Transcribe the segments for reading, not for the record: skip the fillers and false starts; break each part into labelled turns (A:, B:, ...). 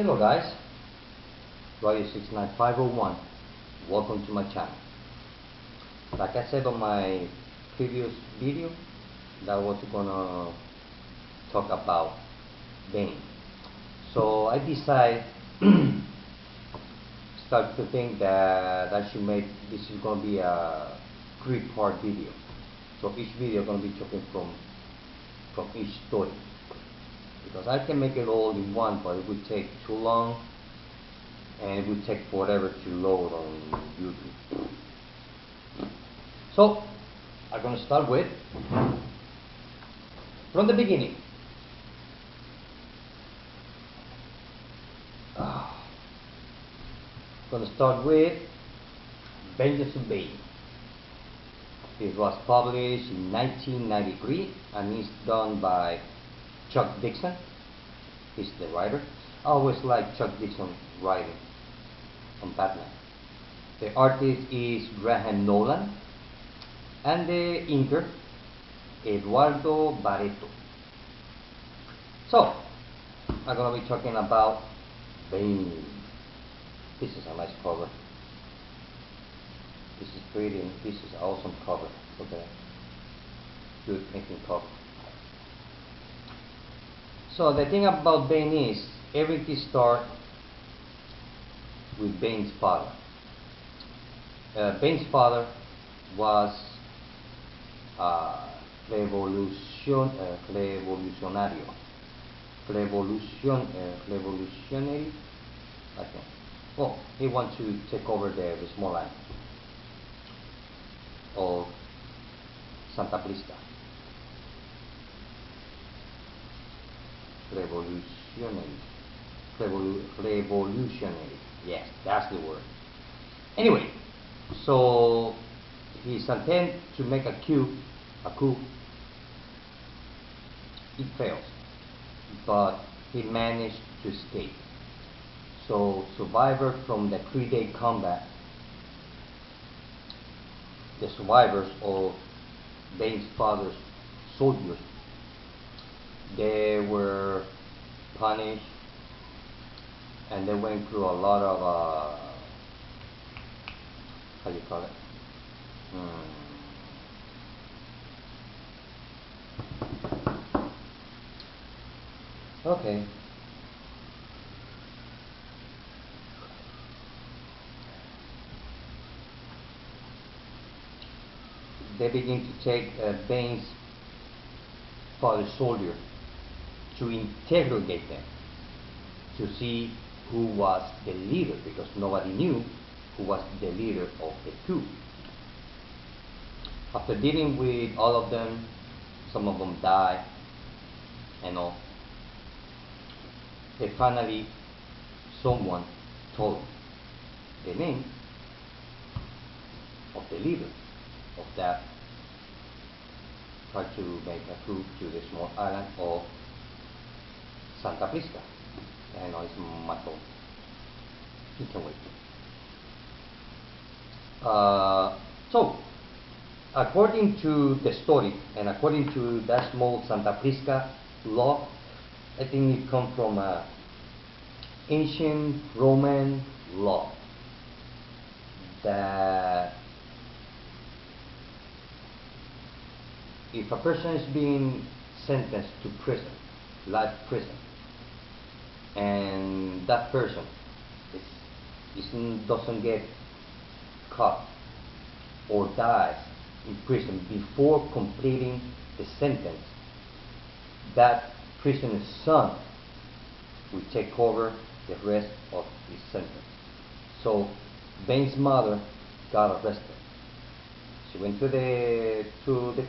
A: Hello guys, Radio 69501, welcome to my channel. Like I said on my previous video, that I was gonna talk about Bane. So I decided start to think that I should make this is gonna be a 3-part video. So each video gonna be talking from each story, because I can make it all in one, but it would take too long and it would take forever to load on YouTube. So I'm going to start with from the beginning. Going to start with Vengeance of Bane. It was published in 1993 and is done by Chuck Dixon. He's the writer. I always like Chuck Dixon writing on Batman. The artist is Graham Nolan and the inker Eduardo Barreto. So I'm gonna be talking about Bane. This is a nice cover. This is pretty. This is an awesome cover. Okay, good making cover. So the thing about Bane is everything starts with Bane's father. Bane's father was revolutionary, I think. Well, he wanted to take over the small island of Santa Prisca. Revolutionary. Yes, that's the word. Anyway, so his attempt to make a coup, it fails, but he managed to escape. So survivors from the 3-day combat, the survivors of Bane's father's soldiers, they were punished and they went through a lot of how do you call it? Okay. They begin to take Bane's father's soldier to interrogate them, to see who was the leader, because nobody knew who was the leader of the coup. After dealing with all of them, some of them died and all, they finally, someone told the name of the leader of that tried to make a coup to the small island of Santa Prisca. I know it's Mato. You can wait. So, according to the story and according to that small Santa Prisca law, I think it comes from ancient Roman law that if a person is being sentenced to prison, life prison, and that person doesn't get caught or dies in prison before completing the sentence, that prisoner's son will take over the rest of his sentence. So Bane's mother got arrested. She went to the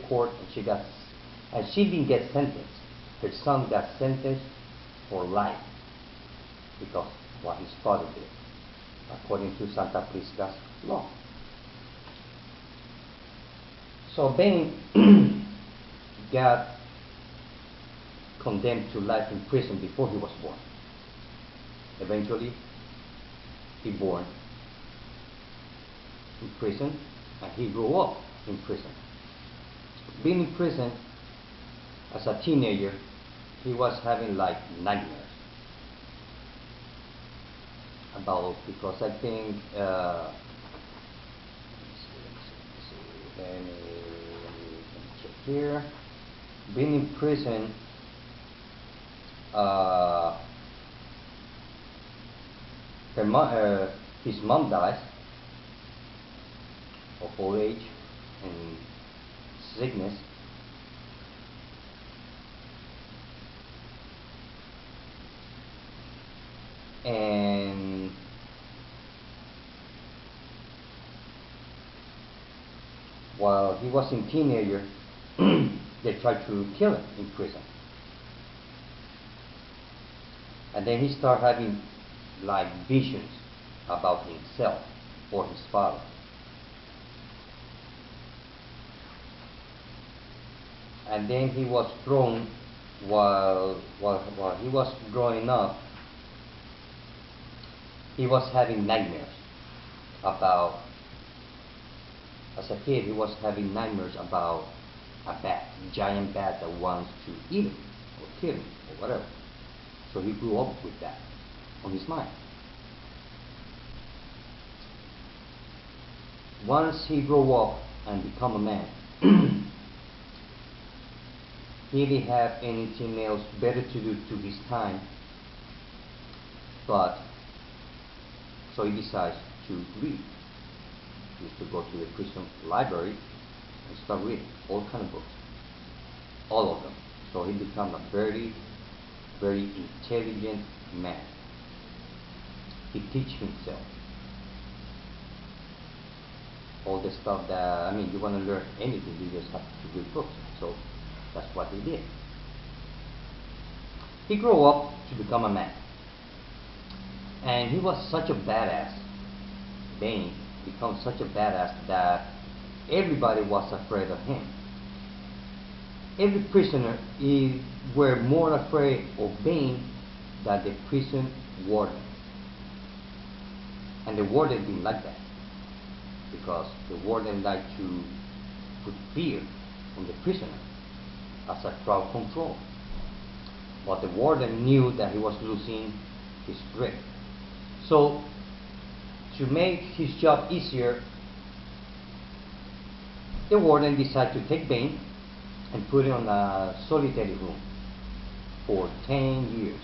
A: court and she didn't get sentenced. Her son got sentenced for life because what his father did, according to Santa Prisca's law. So Bane got condemned to life in prison before he was born. Eventually, he born in prison and he grew up in prison. Being in prison as a teenager, he was having like nightmares. about, because I think let me check here. Being in prison, his mom dies of old age and sickness. And while he was a teenager, they tried to kill him in prison. And then he started having like visions about himself or his father. And then he was thrown, while he was growing up, he was having nightmares about, as a kid, he was having nightmares about a bat, a giant bat that wants to eat him or kill him or whatever. So he grew up with that on his mind. Once he grew up and become a man, he didn't have anything else better to do to his time, but so he decides to read. He used to go to the prison library and start reading all kind of books, all of them. So he became a very, very intelligent man. He teach himself all the stuff that, I mean, you want to learn anything, you just have to read books. So that's what he did. He grew up to become a man. And he was such a badass. Bane became such a badass that everybody was afraid of him. Every prisoner were more afraid of Bane than the prison warden. And the warden didn't like that, because the warden liked to put fear on the prisoner as a crowd control. But the warden knew that he was losing his grip. So, to make his job easier, the warden decided to take Bane and put him in a solitary room for 10 years.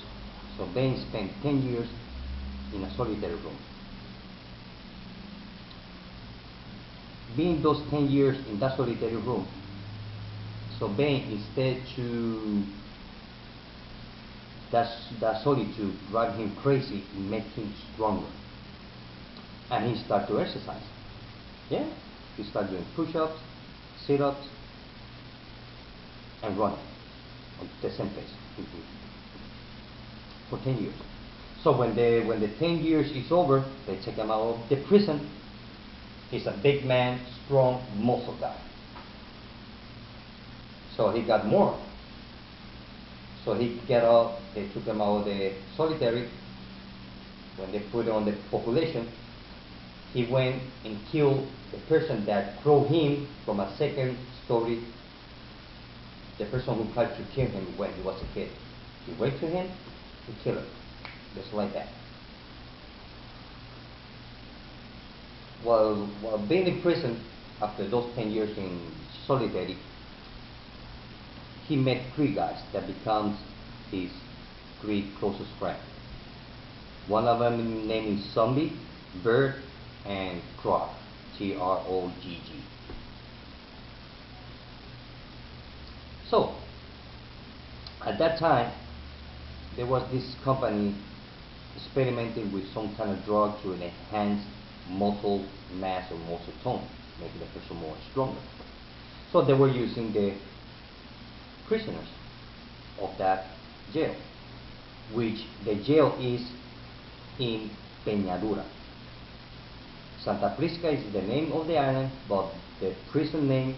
A: So Bane spent 10 years in a solitary room. Being those 10 years in that solitary room, so Bane, instead to that solitude drive him crazy, make him stronger. And he started to exercise. Yeah, he started doing push-ups, sit-ups, and running on the same pace for 10 years. So when the 10 years is over, they take him out of the prison. He's a big man, strong, muscle guy. So he got more. So he got up, they took him out of the solitary. When they put on the population, he went and killed the person that threw him from a second story, the person who tried to kill him when he was a kid. He went to him, he killed him, just like that. While being in prison, after those 10 years in solitary, he met 3 guys that becomes his 3 closest friends. One of them named is Zombie, Bird, and Trog, T-R-O-G-G. So, at that time, there was this company experimenting with some kind of drug to enhance muscle mass or muscle tone, making the person more stronger. So they were using the prisoners of that jail, which the jail is in Peñadura. Santa Prisca is the name of the island, but the prison name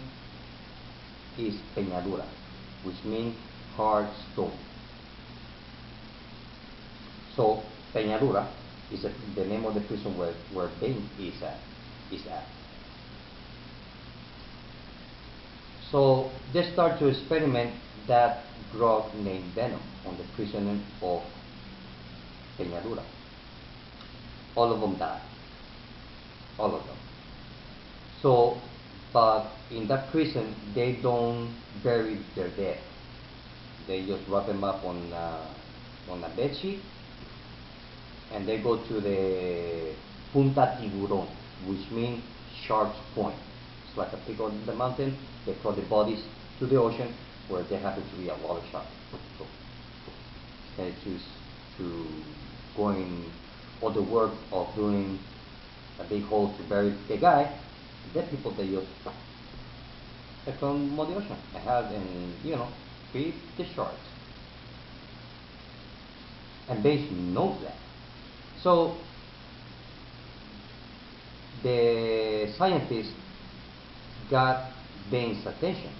A: is Peñadura, which means hard stone. So Peñadura is the name of the prison where Bane is at. So they start to experiment that drug named Venom on the prisoner of Peñadura. all of them died. All of them. So, but in that prison, they don't bury their dead. They just wrap them up on a bed sheet, and they go to the Punta Tiburon, which means Shark's Point. It's like a peak on the mountain. They throw the bodies to the ocean, where there happens to be a lot of sharks. So they choose to going all the work of doing a big hole to bury the guy. Dead people, they just from the ocean and feed the sharks. And Bane knows that. So the scientist got Bane's attention.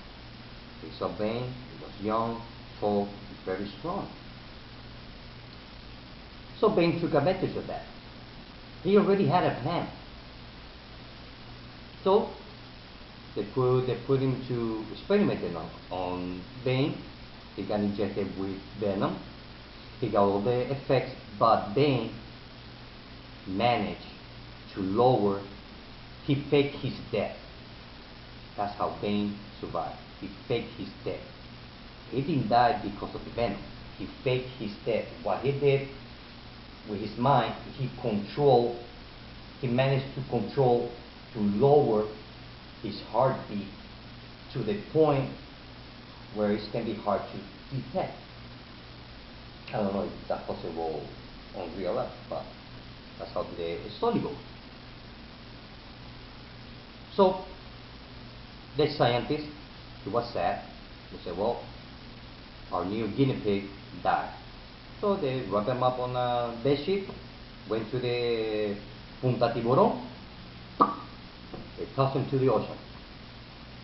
A: He saw Bane, he was young, tall, very strong. So Bane took advantage of that. He already had a plan. So they put him to experiment on Bane. He got injected with venom. He got all the effects, but Bane managed to lower. He faked his death. That's how Bane survived. He faked his death. He didn't die because of the venom. He faked his death. What he did with his mind, he managed to control, to lower his heartbeat to the point where it can be hard to detect. I don't know if that's possible on real life, but that's how the story goes. So the scientist, he was sad. He said, well, our new guinea pig died. So they wrapped him up on a bed sheet, went to the Punta Tiburon, they tossed him to the ocean.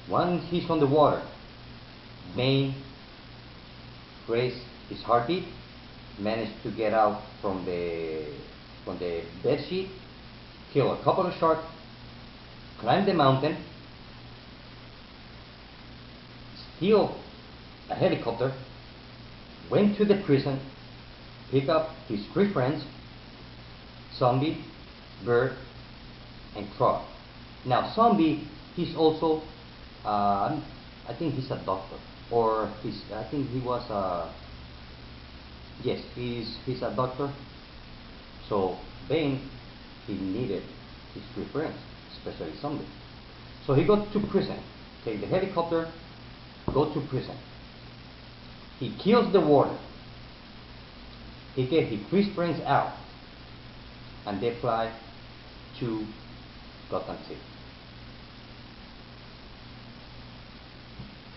A: Once he's on the water, Bane raised his heartbeat, managed to get out from the bed sheet, kill a couple of sharks, climb the mountain, steal a helicopter, went to the prison, pick up his 3 friends, Zombie, Bird, and Frog. Now Zombie, he's also, I think he's a doctor, or I think he was a, yes, he's a doctor. So Bane, he needed his 3 friends, especially Zombie. So he got to prison, take the helicopter, go to prison. He kills the warden. He gets his 3 friends out, and they fly to Gotham City.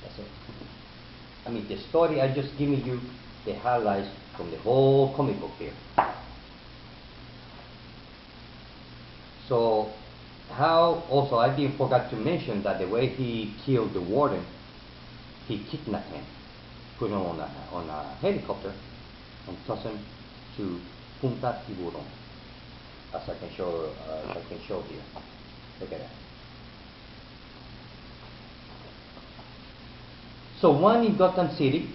A: That's it. I mean, the story, I just giving you the highlights from the whole comic book here. So, how also I didn't forget to mention that the way he killed the warden, he kidnapped him, put him on a helicopter, and tossed him to Punta Tiburon, as I can show here. Look at that. So one in Gotham City,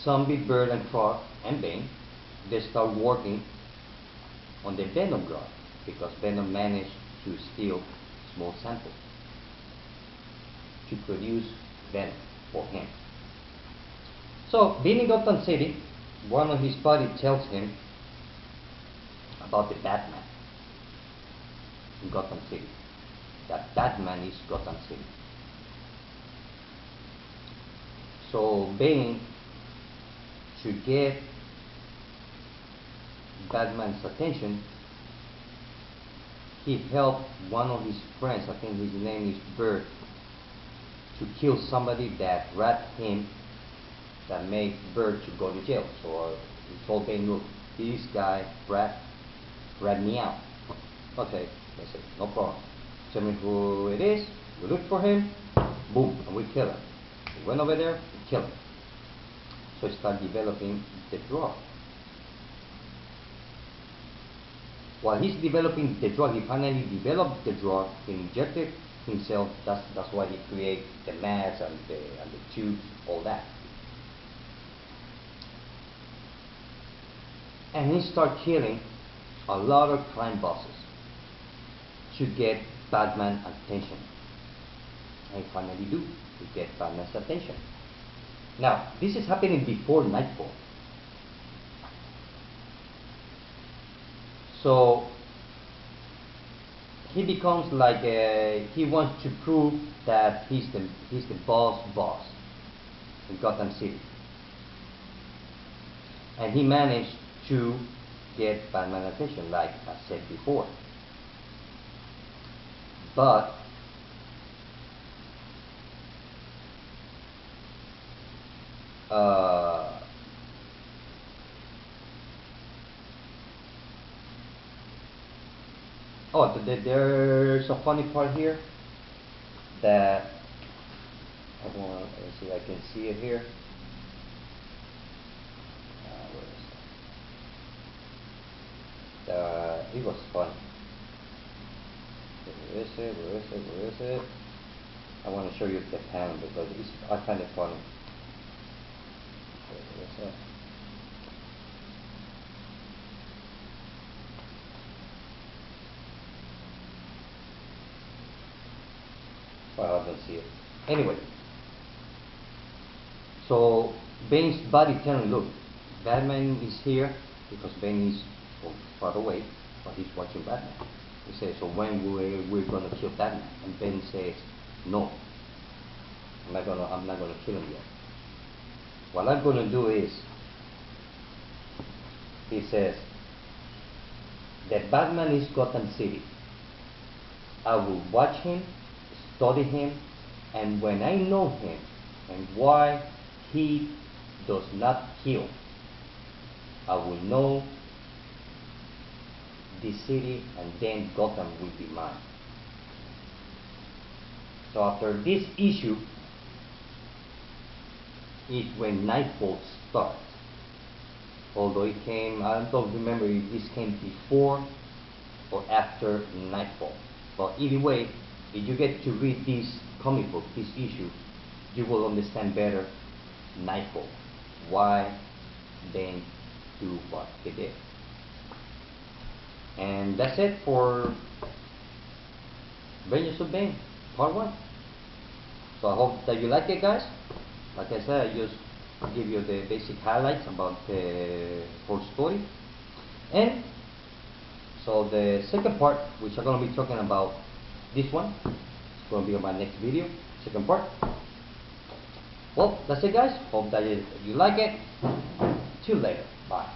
A: Zombie, Bird, and Frog, and Bane, they start working on the Venom drug, because Venom managed to steal small samples to produce venom for him. So being in Gotham City, one of his buddies tells him about the Batman in Gotham City. That Batman is Gotham City. So Bane, to get Batman's attention, he helped one of his friends, I think his name is Bird, to kill somebody that ratted him, that made Bird to go to jail. So he told Bane, look, this guy rat me out. Okay, I said, no problem. Tell me who it is, we look for him, boom, and we kill him. We went over there, we killed him. So he started developing the drug. While he's developing the drug, he finally developed the drug, he injected himself. That's why he created the mask and the tubes, all that. and he started killing a lot of crime bosses to get Batman's attention. And he finally do to get Batman's attention. Now, this is happening before nightfall. So he becomes like he wants to prove that he's the boss in Gotham City, and he managed to get Batman's attention, like I said before. But there's a funny part here that let's see, I can see it here. Where is it? It was fun. Where is it? Where is it? Where is it? I want to show you the panel because I find it funny. Where is it? Well, I don't see it. Anyway, so Bane's body turned. Look, Batman is here because Bane is far away, but he's watching Batman. He says, so when we're gonna kill Batman? And Bane says, no, I'm not gonna kill him yet. What I'm gonna do is, he says, that Batman is Gotham City. I will watch him, study him, and when I know him and why he does not kill, I will know this city, and then Gotham will be mine. So after this issue is when nightfall starts. Although it came, I don't remember if this came before or after nightfall. But either way, if you get to read this comic book, this issue, you will understand better nightfall. Why they do what they did. And that's it for Vengeance of Bane, part 1. So I hope that you like it, guys. Like I said, I just give you the basic highlights about the whole story. And so the second part, which I'm going to be talking about this one, it's going to be on my next video, second part. Well, that's it, guys. Hope that you like it. Till later. Bye.